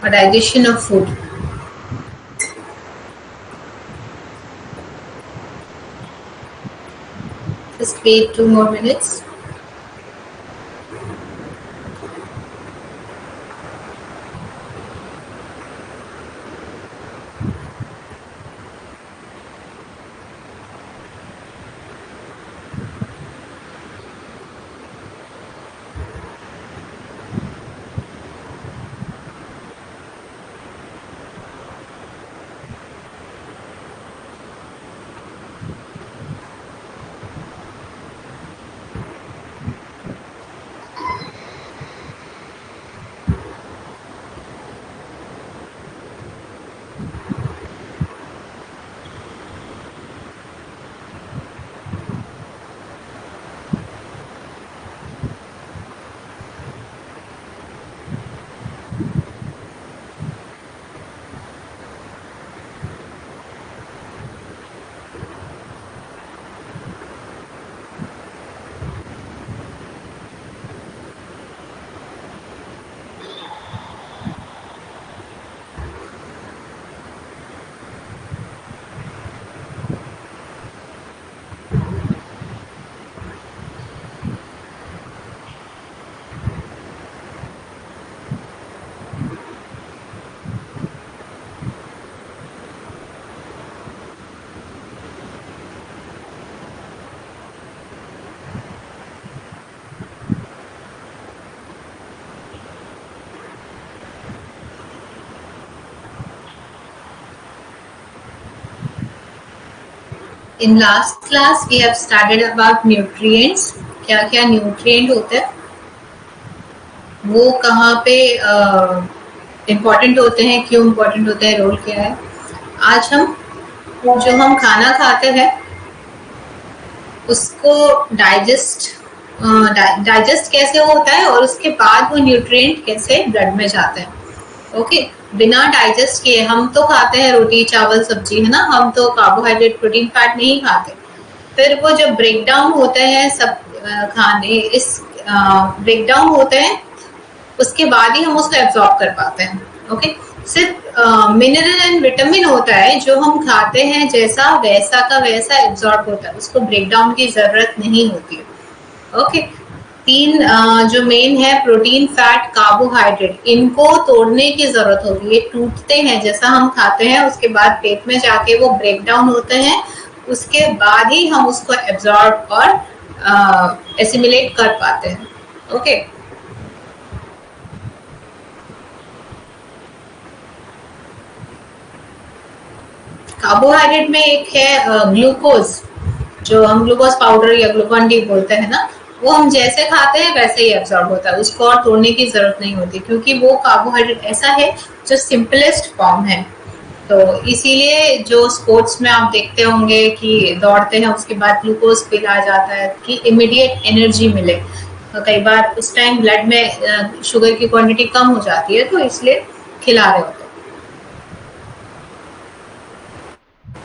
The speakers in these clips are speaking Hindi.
or digestion of food. Just wait 2 more minutes. In last class we have started about nutrients. क्या क्या न्यूट्रिएंट होते हैं, वो कहाँ पे इम्पोर्टेंट होते हैं, क्यों इम्पोर्टेंट होते हैं, रोल क्या है. आज हम जो हम खाना खाते हैं उसको डाइजेस्ट कैसे होता है और उसके बाद वो न्यूट्रिएंट कैसे ब्लड में जाते हैं. ओके, बिना डाइजेस्ट किए हम तो खाते हैं रोटी चावल सब्जी, है ना, हम तो कार्बोहाइड्रेट प्रोटीन फैट नहीं खाते. फिर वो जब ब्रेक डाउन होते हैं सब खाने, इस ब्रेक डाउन होते हैं उसके बाद ही हम उसको एब्जॉर्ब कर पाते हैं. ओके, सिर्फ मिनरल एंड विटामिन होता है जो हम खाते हैं जैसा वैसा का वैसा एब्जॉर्ब होता है, उसको ब्रेक डाउन की जरूरत नहीं होती है. ओके, तीन जो मेन है प्रोटीन फैट कार्बोहाइड्रेट, इनको तोड़ने की जरूरत होगी. ये टूटते हैं जैसा हम खाते हैं, उसके बाद पेट में जाके वो ब्रेक डाउन होते हैं, उसके बाद ही हम उसको एब्जॉर्ब और एसिमिलेट कर पाते हैं. ओके, कार्बोहाइड्रेट में एक है ग्लूकोज, जो हम ग्लूकोज पाउडर या ग्लूकॉन डी बोलते हैं ना, वो हम जैसे खाते हैं वैसे ही एब्जॉर्ब होता है, उसको और तोड़ने की जरूरत नहीं होती, क्योंकि वो कार्बोहाइड्रेट ऐसा है जो सिंपलेस्ट फॉर्म है. तो इसीलिए जो स्पोर्ट्स में आप देखते होंगे कि दौड़ते हैं उसके बाद ग्लूकोज पिलाया जाता है कि इमीडिएट एनर्जी मिले. तो कई बार उस टाइम ब्लड में शुगर की क्वांटिटी कम हो जाती है, तो इसलिए खिला रहे होते हैं.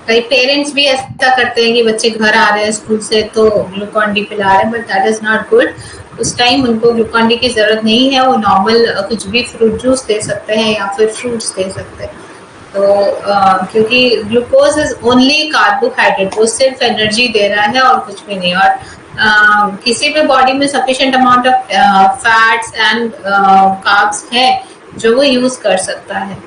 कई पेरेंट्स भी ऐसा करते हैं कि बच्चे घर आ रहे हैं स्कूल से तो ग्लूकॉन डी पिला रहे हैं, but that is not good. उस टाइम उनको ग्लूकॉन डी की जरूरत नहीं है, वो नॉर्मल कुछ भी फ्रूट जूस दे सकते हैं या फिर फ्रूट्स दे सकते हैं. तो क्योंकि ग्लूकोज इज ओनली कार्बोहाइड्रेट, वो सिर्फ एनर्जी दे रहा है और कुछ भी नहीं. और किसी भी बॉडी में sufficient amount of fats and carbs है जो वो यूज कर सकता है.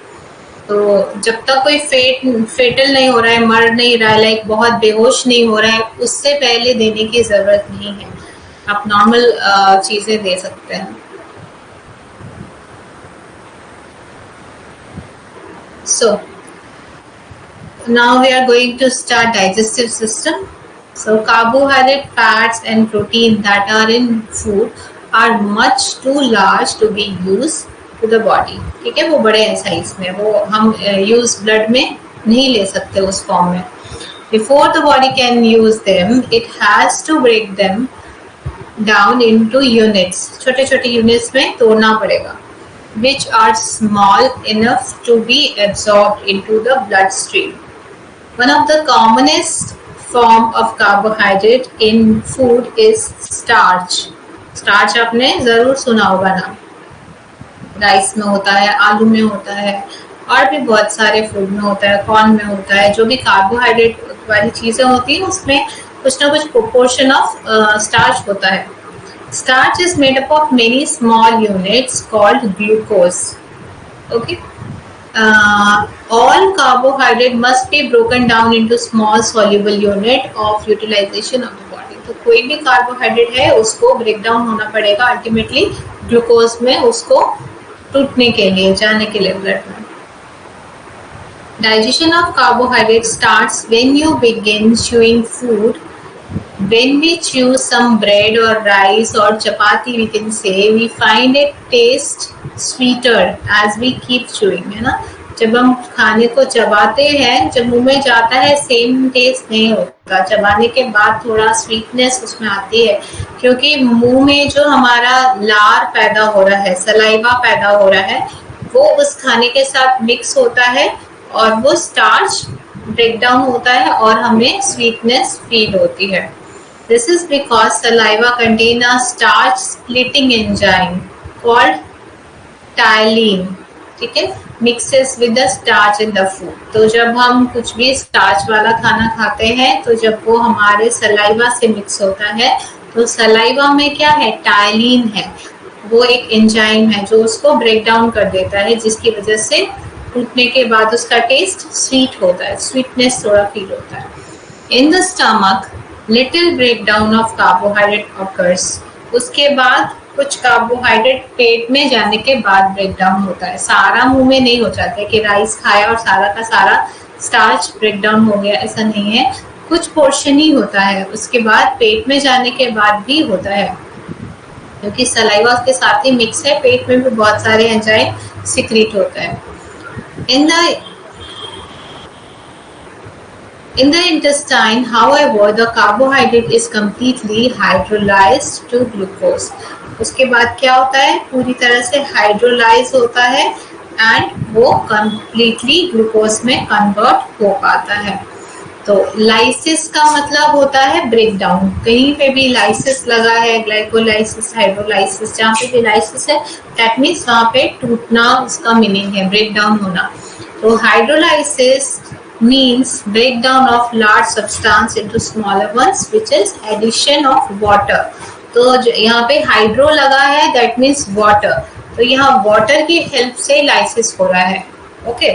तो जब तक कोई फेटल नहीं हो रहा है, मर नहीं रहा है, लाइक बहुत बेहोश नहीं हो रहा है, उससे पहले देने की जरूरत नहीं है. आप नॉर्मल चीजें दे सकते हैं. So now we are going to start digestive system. So carbohydrate, fats and protein that are in food are much too large to be used to the body. ठीक है, वो बड़े हैं साइज में, वो हम यूज ब्लड में नहीं ले सकते उस फॉर्म में. Before the body can use them, it has to break them down into units. छोटे छोटे यूनिट्स में तोड़ना पड़ेगा, which are small enough to be absorbed into the bloodstream. One of the commonest form of carbohydrate in food is starch. Starch आपने जरूर सुना होगा नाम. राइस में होता है, आलू में होता है, और भी बहुत सारे फूड में होता है, कॉर्न में होता है। जो भी कार्बोहाइड्रेट वाली चीजें होती हैं उसमें कुछ ना कुछ प्रोपोर्शन ऑफ स्टार्च होता है। Starch is made up of many small units called glucose. Okay, all carbohydrate must be broken down into small soluble unit of utilization of the body। तो कोई भी कार्बोहाइड्रेट है उसको ब्रेक डाउन होना पड़ेगा अल्टीमेटली ग्लूकोज में, उसको टूटने के लिए, जाने के लिए ब्लड में। Digestion of carbohydrate starts when you begin chewing food. When we chew some bread or rice or chapati, we can say we find it taste sweeter as we keep chewing, है ना। जब हम खाने को चबाते हैं, जब मुंह में जाता है सेम टेस्ट नहीं होता, चबाने के बाद थोड़ा स्वीटनेस उसमें आती है, क्योंकि मुंह में जो हमारा लार पैदा हो रहा है, सलाइवा पैदा हो रहा है, वो उस खाने के साथ मिक्स होता है और वो स्टार्च ब्रेक डाउन होता है और हमें स्वीटनेस फील होती है। This is because saliva contain a starch splitting enzyme called ptyalin, ठीक है, mixes with the starch in the food। तो जब हम कुछ भी स्टार्च वाला खाना खाते हैं तो जब वो हमारे सलाइवा से मिक्स होता है तो सलाइवा में क्या है, टाइलिन है, वो एक एंजाइम है जो उसको ब्रेक डाउन कर देता है, जिसकी वजह से टूटने के बाद उसका टेस्ट स्वीट होता है, स्वीटनेस थोड़ा फील होता है। In the stomach little break down of carbohydrate occurs. उसके बाद कुछ कार्बोहाइड्रेट पेट में जाने के बाद ब्रेक डाउन होता है, सारा मुंह में नहीं हो जाता है कि राइस खाया और सारा का सारा स्टार्च ब्रेक डाउन हो गया, ऐसा नहीं है, कुछ पोर्शन ही होता है। उसके बाद पेट में जाने के बाद भी होता है, क्योंकि सलाइवा उसके साथ ही मिक्स है, पेट में भी बहुत सारे एंजाइम सिक्रीट होता है। In the intestine, however, the carbohydrate is completely hydrolyzed to glucose। उसके बाद क्या होता है, पूरी तरह से हाइड्रोलाइज होता है एंड वो completely ग्लूकोज में कन्वर्ट हो पाता है। तो लाइसिस का मतलब होता है ब्रेक डाउन। कहीं पे भी लाइसिस लगा है, ग्लाइकोलाइसिस, हाइड्रोलाइसिस, जहाँ पे भी लाइसिस है दैट मीन्स वहाँ पे टूटना उसका मीनिंग है, ब्रेक डाउन होना। तो hydrolysis means breakdown of large substance into smaller ones, which is addition of water। तो यहाँ पे हाइड्रो लगा है दैट मीन्स वाटर, तो यहाँ वाटर की हेल्प से लाइसिस हो रहा है। Okay,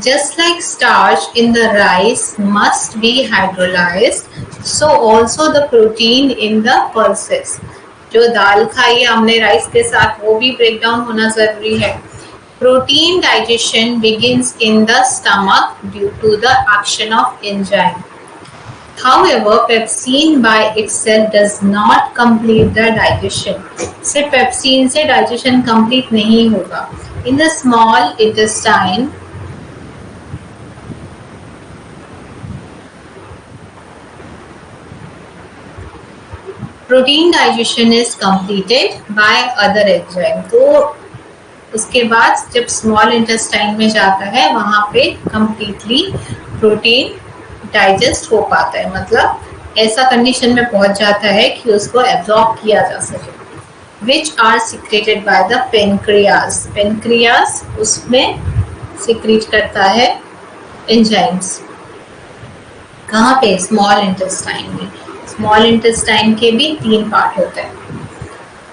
just like starch in the rice must be hydrolyzed, so also the protein in the pulses। जो दाल खाई है हमने राइस के साथ, वो भी ब्रेक डाउन होना जरूरी है। Protein digestion begins in the stomach due to the action of enzyme. However, pepsin by itself does not complete the digestion। सिर्फ पेप्सिन से डाइजेशन कंप्लीट नहीं होगा। In the small intestine, protein digestion is completed by other enzyme. तो उसके बाद जब स्मॉल इंटेस्टाइन में जाता है वहां पे कंप्लीटली प्रोटीन डाइजेस्ट हो पाता है, मतलब ऐसा कंडीशन में पहुंच जाता है कि उसको एब्जॉर्ब किया जा सके। Which are secreted by the pancreas. Pancreas उसमें सिक्रीट करता है एंजाइम्स। कहाँ पे, स्मॉल इंटेस्टाइन में। स्मॉल इंटेस्टाइन के भी 3 पार्ट होते हैं।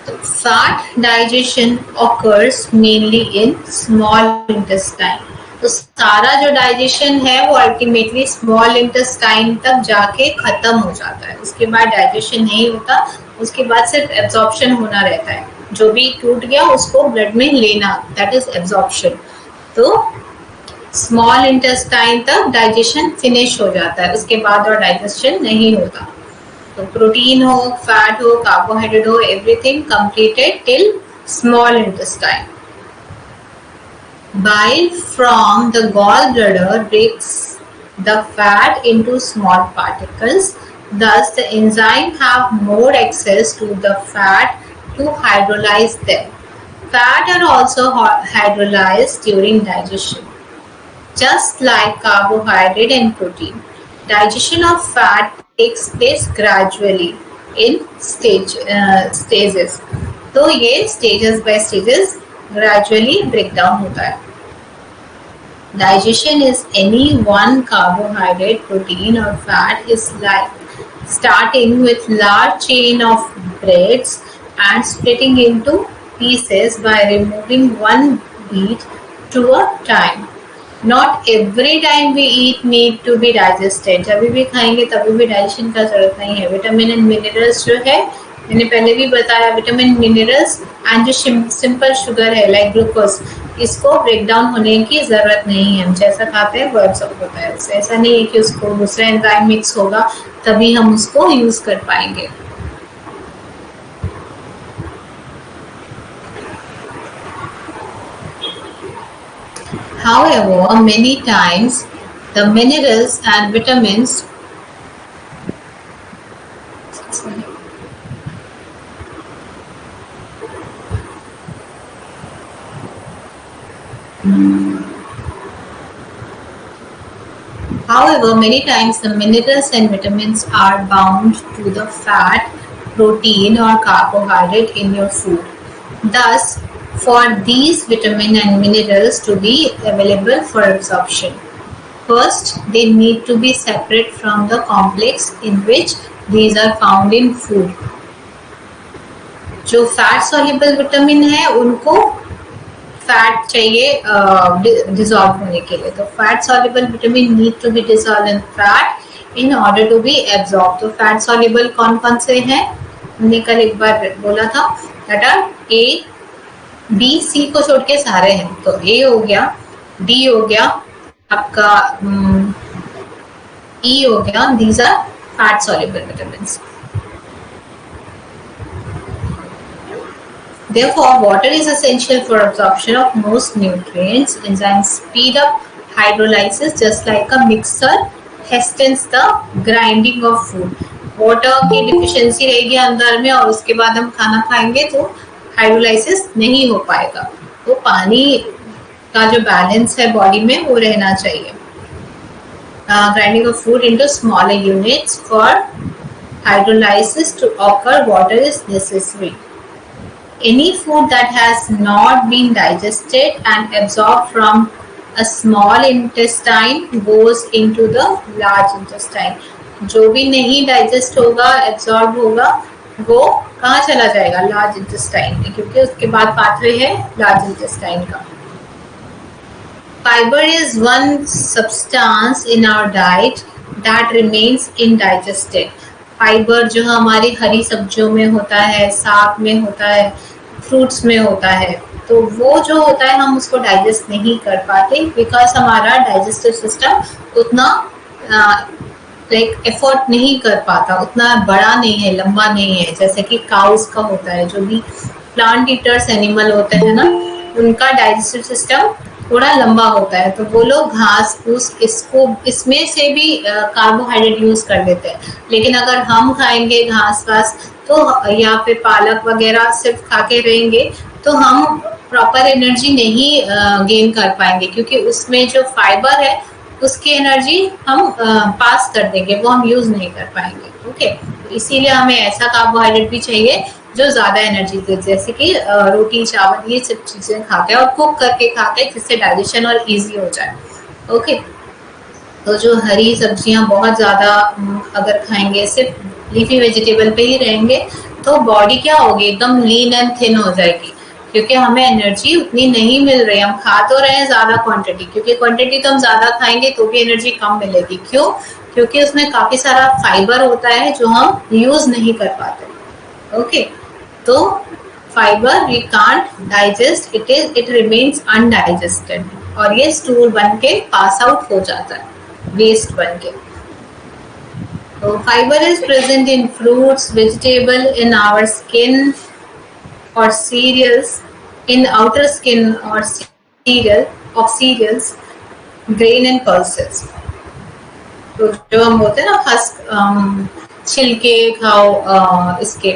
तो fat digestion occurs mainly in small intestine. तो सारा जो डाइजेशन है वो अल्टीमेटली स्मॉल इंटेस्टाइन तक जाके खत्म हो जाता है, उसके बाद डाइजेशन नहीं होता, उसके बाद सिर्फ एब्जॉर्प्शन होना रहता है। जो भी टूट गया उसको ब्लड में लेना, दैट इज एब्जॉर्प्शन। तो स्मॉल इंटेस्टाइन तक डाइजेशन फिनिश हो जाता है, उसके बाद और डाइजेशन नहीं होता। तो प्रोटीन हो, फैट हो, कार्बोहाइड्रेट हो, everything completed till small intestine. Bile from the gallbladder breaks the fat into small particles. Thus, the enzyme have more access to the fat to hydrolyze them. Fat are also hydrolyzed during digestion, just like carbohydrate and protein. Digestion of fat takes place gradually. In stages. तो ये stages by stages gradually break down होता है। Digestion is any one carbohydrate, protein or fat is like starting with large chain of breads and splitting into pieces by removing one bit to a time. Not every time we eat need to be digested. जब भी खाएंगे तभी भी डाइजेशन का जरूरत नहीं है। विटामिन एंड मिनरल्स जो है मैंने पहले भी बताया, विटामिन मिनरल्स एंड जो सिंपल शुगर है लाइक ग्लूकोज, इसको ब्रेक डाउन होने की जरूरत नहीं है। हम जैसा खाते हैं वो एब्सॉर्ब होता है। ऐसा नहीं है कि उसको दूसरा एंजाइम मिक्स होगा तभी हम उसको यूज कर पाएंगे। However, many times the minerals and vitamins However, many times the minerals and vitamins are bound to the fat, protein or carbohydrate in your food. Thus, for these vitamin and minerals to be available for absorption, first they need to be separate from the complex in which these are found in food. जो फैट सॉल्युबल विटामिन है उनको फैट चाहिए डिसॉल्व होने के लिए, तो fat soluble vitamin need to be dissolve in fat in order to be absorb. तो फैट सॉल्युबल कौन कौन से हैं, हमने कल एक बार बोला था, that are A B C को छोड़ के सारे हैं। तो ए हो गया, डी हो गया, आपका ई हो गया, these are fat soluble vitamins. Therefore, water is essential for absorption of most nutrients. Enzymes speed up hydrolysis just like a mixer hastens the grinding of food. Water की डिफिशियंसी रहेगी अंदर में और उसके बाद हम खाना खाएंगे तो हाइड्रोलाइसिस नहीं हो पाएगा। तो पानी का जो बैलेंस है बॉडी में वो रहना चाहिए। Grinding of food into smaller units for hydrolysis to occur, water is necessary. Any food that has not been digested and absorbed from a small intestine goes into the large intestine. जो भी नहीं डाइजेस्ट होगा, एब्जॉर्ब होगा, वो कहाँ चला जाएगा, लार्ज इंटेस्टाइन में, क्योंकि उसके बाद पाथवे है लार्ज इंटेस्टाइन का। Fiber is one substance in our diet that remains indigested. Fibre जो हमारी हरी सब्जियों में होता है, साग में होता है, फ्रूट्स में होता है, तो वो जो होता है हम उसको डाइजेस्ट नहीं कर पाते बिकॉज हमारा डाइजेस्टिव सिस्टम उतना एफर्ट नहीं कर पाता, उतना बड़ा नहीं है, लंबा नहीं है, जैसे कि काउस का होता है। जो भी प्लांट ईटर्स एनिमल होते हैं ना, उनका डाइजेस्टिव सिस्टम थोड़ा लंबा होता है, तो वो लोग घास फूस इसमें से भी कार्बोहाइड्रेट यूज कर लेते हैं। लेकिन अगर हम खाएंगे घास वास तो या फिर पालक वगैरह सिर्फ खा के रहेंगे तो हम प्रॉपर एनर्जी नहीं गेन कर पाएंगे, क्योंकि उसमें जो फाइबर है उसकी एनर्जी हम पास कर देंगे, वो हम यूज नहीं कर पाएंगे। ओके, इसीलिए हमें ऐसा कार्बोहाइड्रेट भी चाहिए जो ज्यादा एनर्जी दे, जैसे कि रोटी चावल ये सब चीजें खा के और कुक करके खा के, जिससे डाइजेशन और इजी हो जाए। ओके, तो जो हरी सब्जियां बहुत ज्यादा अगर खाएंगे, सिर्फ लीफी वेजिटेबल पे ही रहेंगे, तो बॉडी क्या होगी, एकदम लीन एंड थिन हो जाएगी, क्योंकि हमें एनर्जी उतनी नहीं मिल रही। हम खा तो रहे हैं ज्यादा क्वांटिटी, क्योंकि क्वांटिटी तो हम ज्यादा खाएंगे तो भी एनर्जी कम मिलेगी। क्यों? क्योंकि उसमें काफी सारा फाइबर होता है जो हम यूज नहीं कर पाते। ओके, तो fibre we can't digest, it remains undigested, और ये स्टूल बन के पास आउट हो जाता है, वेस्ट बन के। तो fibre is present in fruits, vegetable, in our skin और cereals, in outer skin or cereals, grain and pulses. तो जो हम बोलते हैं ना हस्क, छिलके खाओ, इसके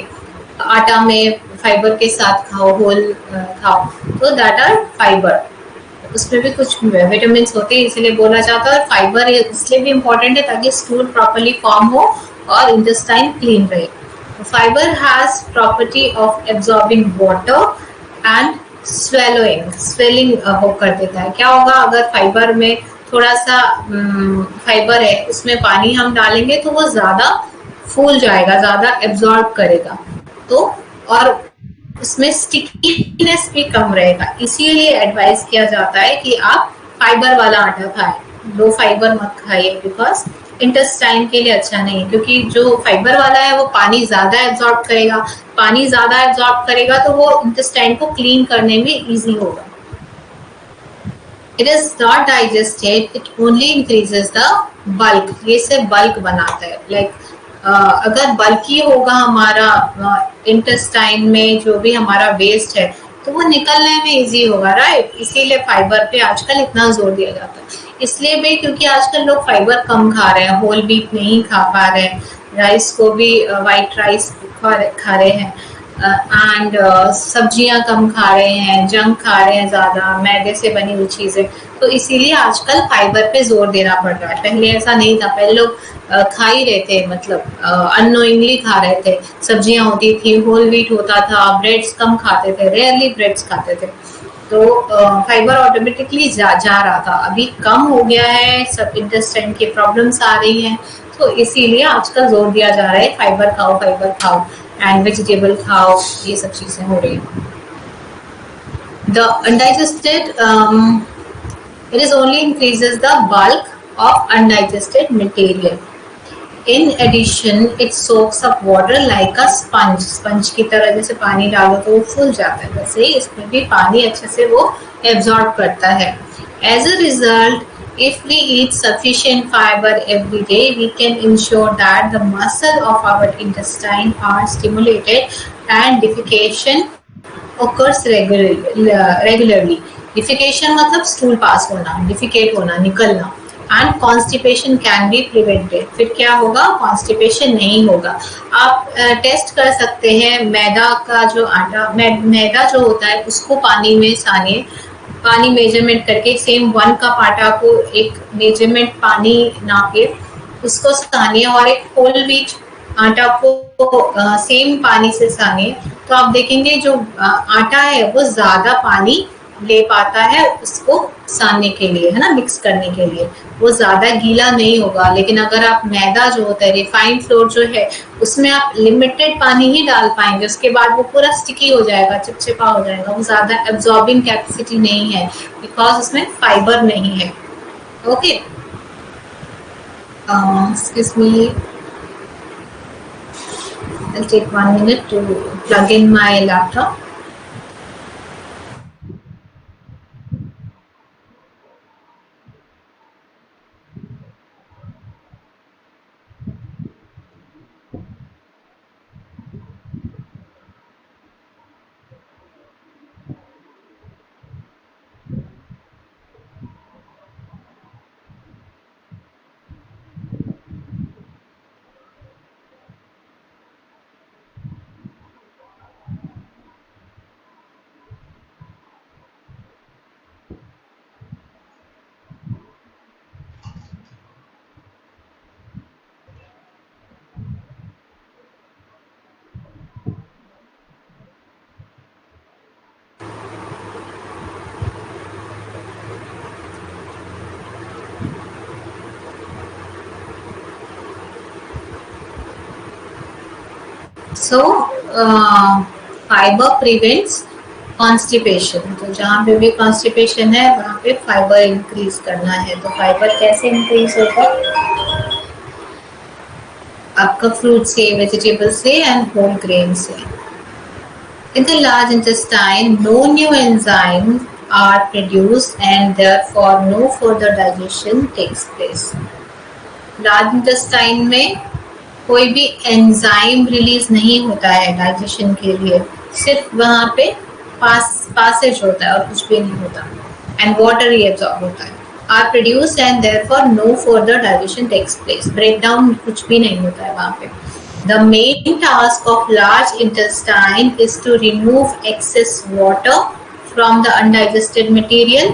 आटा में फाइबर के साथ खाओ, होल खाओ, तो दैट आर फाइबर। उसमें भी कुछ विटामिन होते हैं, इसलिए बोला जाता है। फाइबर इसलिए भी इम्पोर्टेंट है ताकि स्टूल प्रॉपर्ली फॉर्म हो और इंटेस्टाइन क्लीन रहे। Fibre has property of absorbing water and swelling होकर देता है। क्या होगा अगर फाइबर में थोड़ा सा फाइबर है, उसमें पानी हम डालेंगे तो वो ज्यादा फूल जाएगा, ज्यादा एब्जॉर्ब करेगा, तो और इसमें स्टिकीनेस भी कम रहेगा। इसीलिए एडवाइस किया जाता है कि आप फाइबर वाला आटा खाएं, लो फाइबर मत खाइए, बिकॉज इंटेस्टाइन के लिए अच्छा नहीं, क्योंकि जो फाइबर वाला है वो पानी ज्यादा एब्जॉर्ब करेगा, पानी ज्यादा एब्जॉर्ब करेगा तो वो इंटेस्टाइन को क्लीन करने में इजी होगा। It is not digested, it only increases the bulk, ये से बल्क बनाता है। लाइक अगर बल्की होगा हमारा इंटेस्टाइन में जो भी हमारा वेस्ट है तो वो निकलने में इजी होगा, राइट। इसीलिए फाइबर पे आजकल इतना जोर दिया जाता है। इसलिए भी क्योंकि आजकल लोग फाइबर कम खा रहे हैं, होल व्हीट नहीं खा पा रहे हैं, राइस को भी वाइट राइस खा रहे हैं, एंड सब्जियां कम खा रहे हैं, जंक खा रहे हैं ज्यादा, मैदे से बनी हुई चीजें, तो इसीलिए आजकल फाइबर पे जोर देना पड़ रहा है। पहले ऐसा नहीं था, पहले लोग खा ही रहे थे, मतलब अननोइंगली खा रहे थे, सब्जियां होती थी, होल व्हीट होता था, ब्रेड्स कम खाते थे, रेयरली ब्रेड्स खाते थे, तो फाइबर ऑटोमेटिकली जा रहा था। अभी कम हो गया है, सब इंटेस्टाइन की प्रॉब्लम्स आ रही हैं, तो इसीलिए आजकल जोर दिया जा रहा है फाइबर खाओ एंड वेजिटेबल खाओ, ये सब चीजें हो रही हैं। The undigested it is only increases the bulk of undigested material. In addition, it soaks up water like a sponge. Sponge की तरह जैसे पानी डालो तो वो फूल जाता है, वैसे ही इसमें भी पानी अच्छे से वो एब्जॉर्ब करता है। As a result, if we eat sufficient fiber every day, we can ensure that the muscle of our intestine are stimulated and defecation occurs regularly. Defecation मतलब स्टूल पास होना, डिफिकेट होना, निकलना, and constipation can be prevented. फिर क्या होगा, कॉन्स्टिपेशन नहीं होगा। आप टेस्ट कर सकते हैं, मैदा का जो आटा, मैदा जो होता है उसको पानी में सानिए, पानी मेजरमेंट करके, सेम 1 कप आटा को एक मेजरमेंट पानी नापे, उसको सानिए, और एक होल व्हीट आटा को सेम पानी से सानिए, तो आप देखेंगे जो आटा है वो ज्यादा पानी ले पाता है उसको सानने के लिए, है ना, मिक्स करने के लिए, वो ज्यादा गीला नहीं होगा। लेकिन अगर आप मैदा जो होता है, रिफाइंड फ्लोर जो है, उसमें आप लिमिटेड पानी ही डाल पाएंगे, उसके बाद वो पूरा स्टिकी हो जाएगा, चिपचिपा हो जाएगा, वो ज्यादा एब्जॉर्बिंग कैपेसिटी नहीं है, बिकॉज उसमें फाइबर नहीं है। Okay, excuse me, I'll take 1 minute to plug in my laptop. So fibre prevents constipation. तो जहाँ पे भी कॉन्स्टिपेशन है वहाँ पे फाइबर इंक्रीज करना है। तो फाइबर कैसे इंक्रीज होगा, आपका फ्रूट से, वेजिटेबल से एंड होल ग्रेन से। In the large intestine, no new enzymes are produced and therefore no further digestion takes place. Large intestine में कोई भी एंजाइम रिलीज नहीं होता है डाइजेशन के लिए, सिर्फ वहाँ पे पासेज होता है और कुछ भी नहीं होता, एंड वाटर ही एब्जॉर्ब होता है, are produced and therefore no further digestion takes place. Breakdown कुछ भी नहीं होता है वहाँ पे। The main task of large intestine is to remove excess water from the undigested material.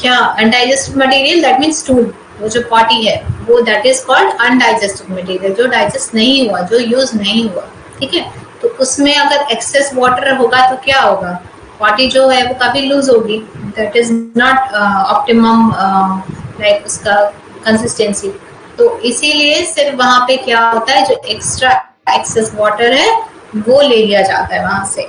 क्या undigested material? That means stool. वो जो पॉटी है वो that is called undigested material, जो डाइजेस्ट नहीं हुआ, जो यूज नहीं हुआ। ठीक है। तो उसमें अगर एक्सेस वाटर होगा तो क्या होगा, बॉडी जो है वो काफी लूज होगी, that is not optimum like उसका कंसिस्टेंसी। तो इसीलिए सिर्फ वहां पे क्या होता है, जो एक्स्ट्रा एक्सेस वाटर है वो ले लिया जाता है वहां से।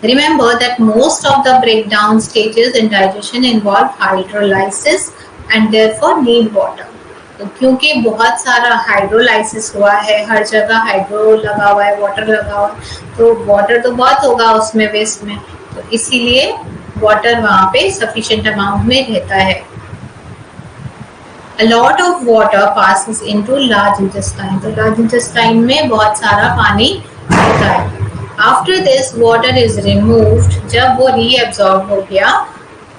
Remember that most of the breakdown stages in digestion involve hydrolysis and therefore need water. तो क्योंकि बहुत सारा हाइड्रोलाइसिस हुआ है, हर जगह हाइड्रो लगा हुआ है, वाटर लगा हुआ है, तो वाटर तो बहुत होगा उसमें वेस्ट में, तो इसीलिए वाटर वहाँ पे सफिशिएंट अमाउंट में रहता है। A lot of water passes into large intestine. तो large intestine में बहुत सारा पानी होता है। After this water is removed, जब वो रीअब्सॉर्ब हो गया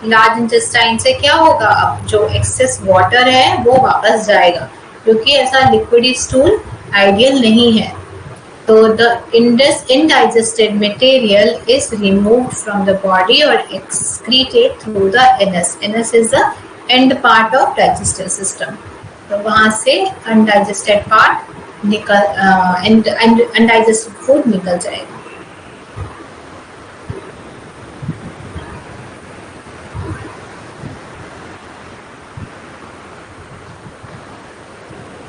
लार्ज इंटेस्टाइन से, क्या होगा, अब जो एक्सेस वाटर है वो वापस जाएगा, क्योंकि ऐसा लिक्विड स्टूल आइडियल नहीं है। तो the indigested material is removed from the body or excreted through the anus. Anus is the end part of digestive system. तो वहाँ से undigested part निकल undigested food निकल जाएगा।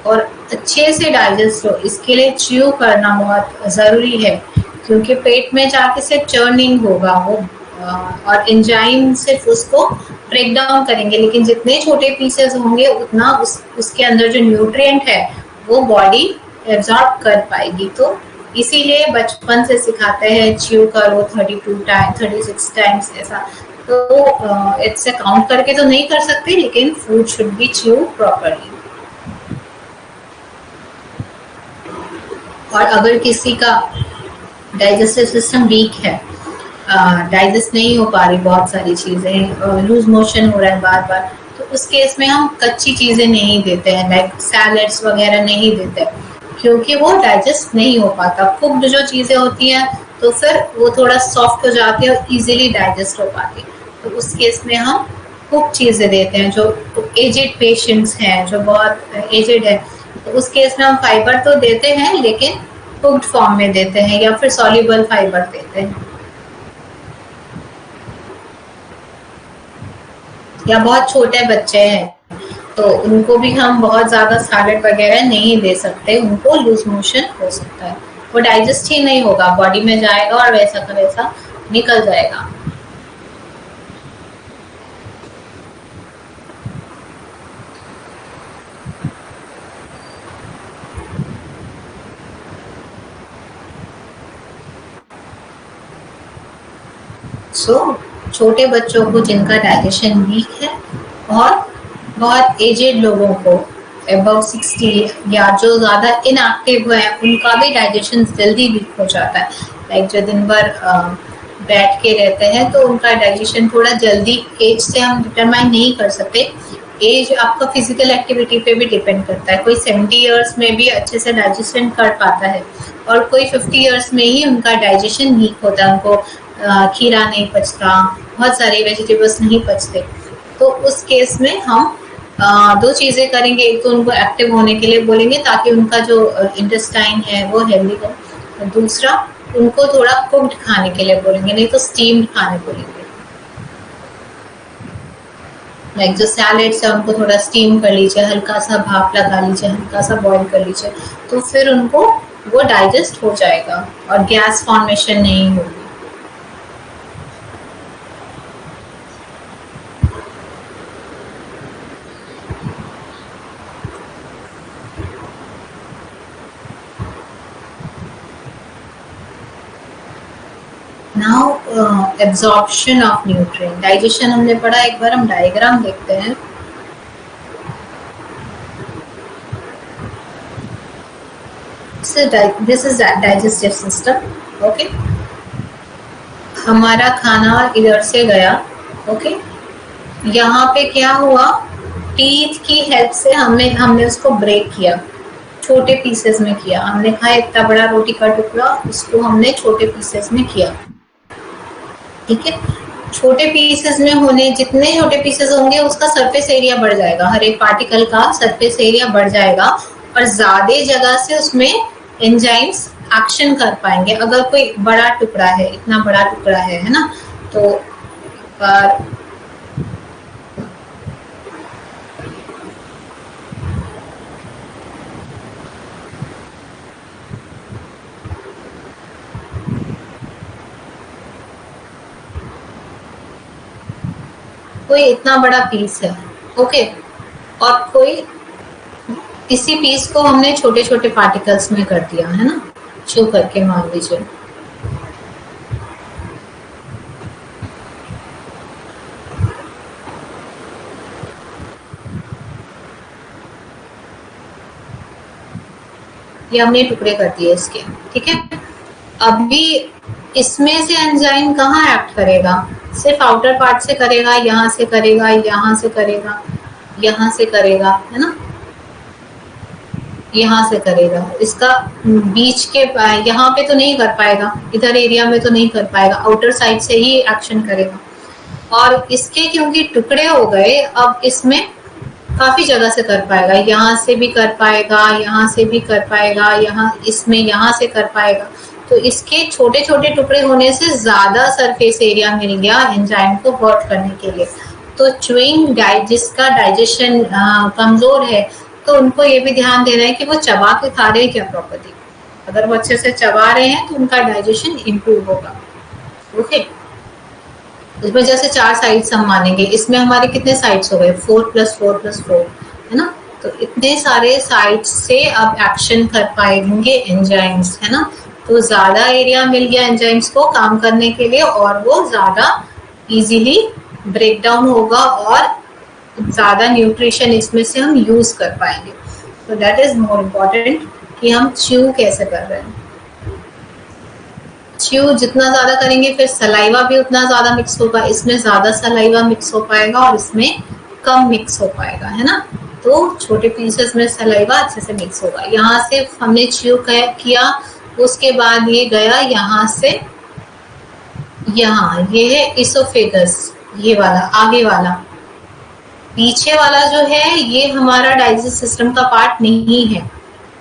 और अच्छे से डाइजेस्ट हो, इसके लिए च्यू करना बहुत ज़रूरी है, क्योंकि पेट में जाके से चर्निंग होगा वो, और एंजाइम सिर्फ उसको ब्रेक डाउन करेंगे, लेकिन जितने छोटे पीसेस होंगे उतना उसके अंदर जो न्यूट्रिएंट है वो बॉडी एब्जॉर्ब कर पाएगी। तो इसीलिए बचपन से सिखाते हैं च्यू करो 32 टाइम 36 टाइम्स ऐसा। तो इससे काउंट करके तो नहीं कर सकते, लेकिन food should be chew properly. और अगर किसी का डाइजेस्टिव सिस्टम वीक है, डाइजेस्ट नहीं हो पा रही बहुत सारी चीज़ें, लूज मोशन हो रहा है बार बार, तो उस केस में हम कच्ची चीज़ें नहीं देते हैं, लाइक सैलड्स वगैरह नहीं देते, क्योंकि वो डाइजेस्ट नहीं हो पाता। कुक्ड जो चीज़ें होती हैं तो फिर वो थोड़ा सॉफ्ट हो जाती है और इजीली डाइजेस्ट हो पाती, तो उस केस में हम कुक चीज़ें देते हैं। जो एजेड पेशेंट्स हैं, जो बहुत एजेड है, तो उस केस में हम फाइबर तो देते हैं, लेकिन कुक्ड फॉर्म में देते हैं या फिर सॉल्युबल फाइबर देते हैं। या बहुत छोटे बच्चे हैं तो उनको भी हम बहुत ज़्यादा सैलेड वगैरह नहीं दे सकते, उनको लूज मोशन हो सकता है, वो डाइजेस्ट ही नहीं होगा, बॉडी में जाएगा और वैसा का वैसा निकल जाएगा। छोटे बच्चों को जिनका डाइजेशन वीक है और बहुत एजेड लोगों को अबव 60 या जो ज़्यादा इनएक्टिव है उनका भी डाइजेशन जल्दी वीक हो जाता है। लाइक जो दिन भर बैठ के रहते हैं तो उनका डाइजेशन थोड़ा जल्दी, एज से हम डिटरमाइन नहीं कर सकते, एज आपका फिजिकल एक्टिविटी पे भी डिपेंड करता है। कोई 70 इयर्स में भी अच्छे से डाइजेशन कर पाता है और कोई 50 इयर्स में ही उनका डाइजेशन वीक होता है, उनको खीरा नहीं पचता, बहुत सारे वेजिटेबल्स नहीं पचते। तो उस केस में हम दो चीज़ें करेंगे, एक तो उनको एक्टिव होने के लिए बोलेंगे ताकि उनका जो इंटेस्टाइन है वो हेल्दी हो, और दूसरा उनको थोड़ा कुक्ड खाने के लिए बोलेंगे, नहीं तो स्टीम्ड खाने बोलेंगे। लाइक जो सैलेड्स है उनको थोड़ा स्टीम कर लीजिए, हल्का सा भाप लगा लीजिए, हल्का सा बॉईल कर लीजिए, तो फिर उनको वो डाइजेस्ट हो जाएगा और गैस फॉर्मेशन नहीं होगी। Now absorption of nutrient, digestion हमने पढ़ा, एक बार हम डायग्राम देखते हैं। This is digestive system. Okay, हमारा खाना इधर से गया, ओके, यहाँ पे क्या हुआ, टीथ की हेल्प से हमने उसको ब्रेक किया, छोटे पीसेस में किया। हमने खाया इतना बड़ा रोटी का टुकड़ा, उसको हमने छोटे पीसेस में किया, ठीक है। छोटे पीसेस में होने, जितने छोटे पीसेस होंगे उसका सरफेस एरिया बढ़ जाएगा, हर एक पार्टिकल का सरफेस एरिया बढ़ जाएगा और ज्यादा जगह से उसमें एंजाइम्स एक्शन कर पाएंगे। अगर कोई बड़ा टुकड़ा है, इतना बड़ा टुकड़ा है ना, तो पर कोई इतना बड़ा पीस है, ओके, और कोई इसी पीस को हमने छोटे छोटे पार्टिकल्स में कर दिया है ना, छू करके मान लीजिए। ये हमने टुकड़े कर दिए इसके, ठीक है। अभी इसमें से एंजाइम कहाँ एक्ट करेगा? सिर्फ आउटर पार्ट से करेगा, यहाँ से करेगा, यहाँ से करेगा, यहाँ से करेगा, है ना, यहाँ से करेगा। इसका बीच के यहाँ पे तो नहीं कर पाएगा, इधर एरिया में तो नहीं कर पाएगा, आउटर साइड से ही एक्शन करेगा। और इसके क्योंकि टुकड़े हो गए, अब इसमें काफी जगह से कर पाएगा, यहाँ से भी कर पाएगा, यहाँ से भी कर पाएगा, यहाँ इसमें यहाँ से कर पाएगा। तो इसके छोटे छोटे टुकड़े होने से ज्यादा सरफेस एरिया मिल गया एंजाइम को हर्ट करने के लिए। तो च्यूइंग जिसका डाइजेशन कमजोर है, तो उनको ये भी ध्यान देना है कि वो चबा के खा रहे हैं क्या प्रॉपर्ली। अगर वो अच्छे से चबा रहे हैं तो उनका डाइजेशन इम्प्रूव होगा, ओके। इसमें जैसे 4 साइड्स हम मानेंगे, इसमें हमारे कितने साइड्स हो गए? 4 + 4 + 4, है ना। तो इतने सारे साइड्स से अब एक्शन कर पाएंगे एंजाइम्स, है ना। तो ज्यादा एरिया मिल गया एंजाइम्स को काम करने के लिए, और वो ज्यादा इजीली ब्रेक डाउन होगा और ज्यादा न्यूट्रिशन इसमें से हम यूज कर पाएंगे। तो दैट इज मोर इम्पोर्टेंट कि हम च्यू कैसे कर रहे हैं। च्यू जितना ज्यादा करेंगे, फिर सलाइवा भी उतना ज्यादा मिक्स होगा। इसमें ज्यादा सलाइवा मिक्स हो पाएगा और इसमें कम मिक्स हो पाएगा, है ना। तो छोटे पीसेस में सलाइवा अच्छे से मिक्स होगा। यहाँ से हमने च्यू किया, उसके बाद ये गया यहाँ से यहाँ, ये है इसोफेगस, ये वाला आगे वाला। पीछे वाला जो है ये हमारा डाइजेस्ट सिस्टम का पार्ट नहीं है,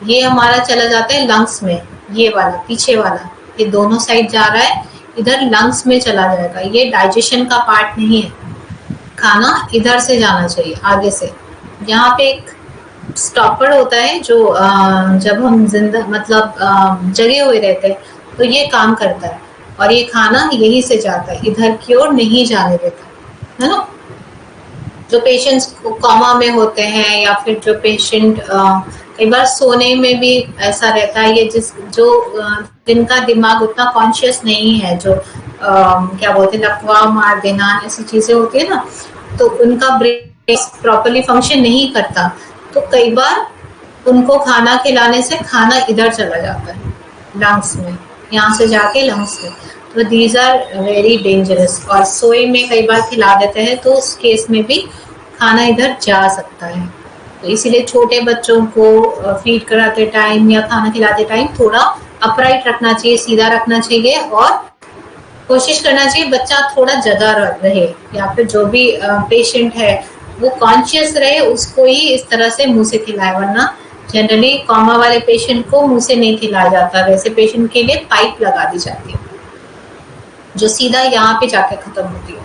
ये हमारा चला जाता है लंग्स में। ये वाला पीछे वाला, ये दोनों साइड जा रहा है, इधर लंग्स में चला जाएगा। ये डाइजेशन का पार्ट नहीं है, खाना इधर से जाना चाहिए आगे से। यहाँ पे एक स्टॉपर होता है जो जब हम जिंदा मतलब जगे हुए रहते हैं तो ये काम करता है, और ये खाना यहीं से जाता है, इधर की ओर नहीं जाने देता, है ना। जो पेशेंट्स कोमा में होते हैं, या फिर जो पेशेंट कई बार सोने में भी ऐसा रहता है, ये जिनका दिमाग उतना कॉन्शियस नहीं है, जो क्या बोलते हैं लकवा मार देना, ऐसी चीजें होती है ना, तो उनका ब्रेन प्रॉपर्ली फंक्शन नहीं करता। तो कई बार उनको खाना खिलाने से खाना इधर चला जाता है लंग्स में, यहाँ से जाके लंग्स में। तो दीज आर वेरी डेंजरस। और सोए में कई बार खिला देते हैं, तो उस केस में भी खाना इधर जा सकता है। तो इसीलिए छोटे बच्चों को फीड कराते टाइम या खाना खिलाते टाइम थोड़ा अपराइट रखना चाहिए, सीधा रखना चाहिए, और कोशिश करना चाहिए बच्चा थोड़ा जगा रहे, या फिर जो भी पेशेंट है वो कॉन्शियस रहे, उसको ही इस तरह से मुंह से खिलाए। वरना जनरली कोमा वाले पेशेंट को मुंह से नहीं खिलाया जाता, वैसे पेशेंट के लिए पाइप लगा दी जाती है जो सीधा यहाँ पे जाके खत्म होती है।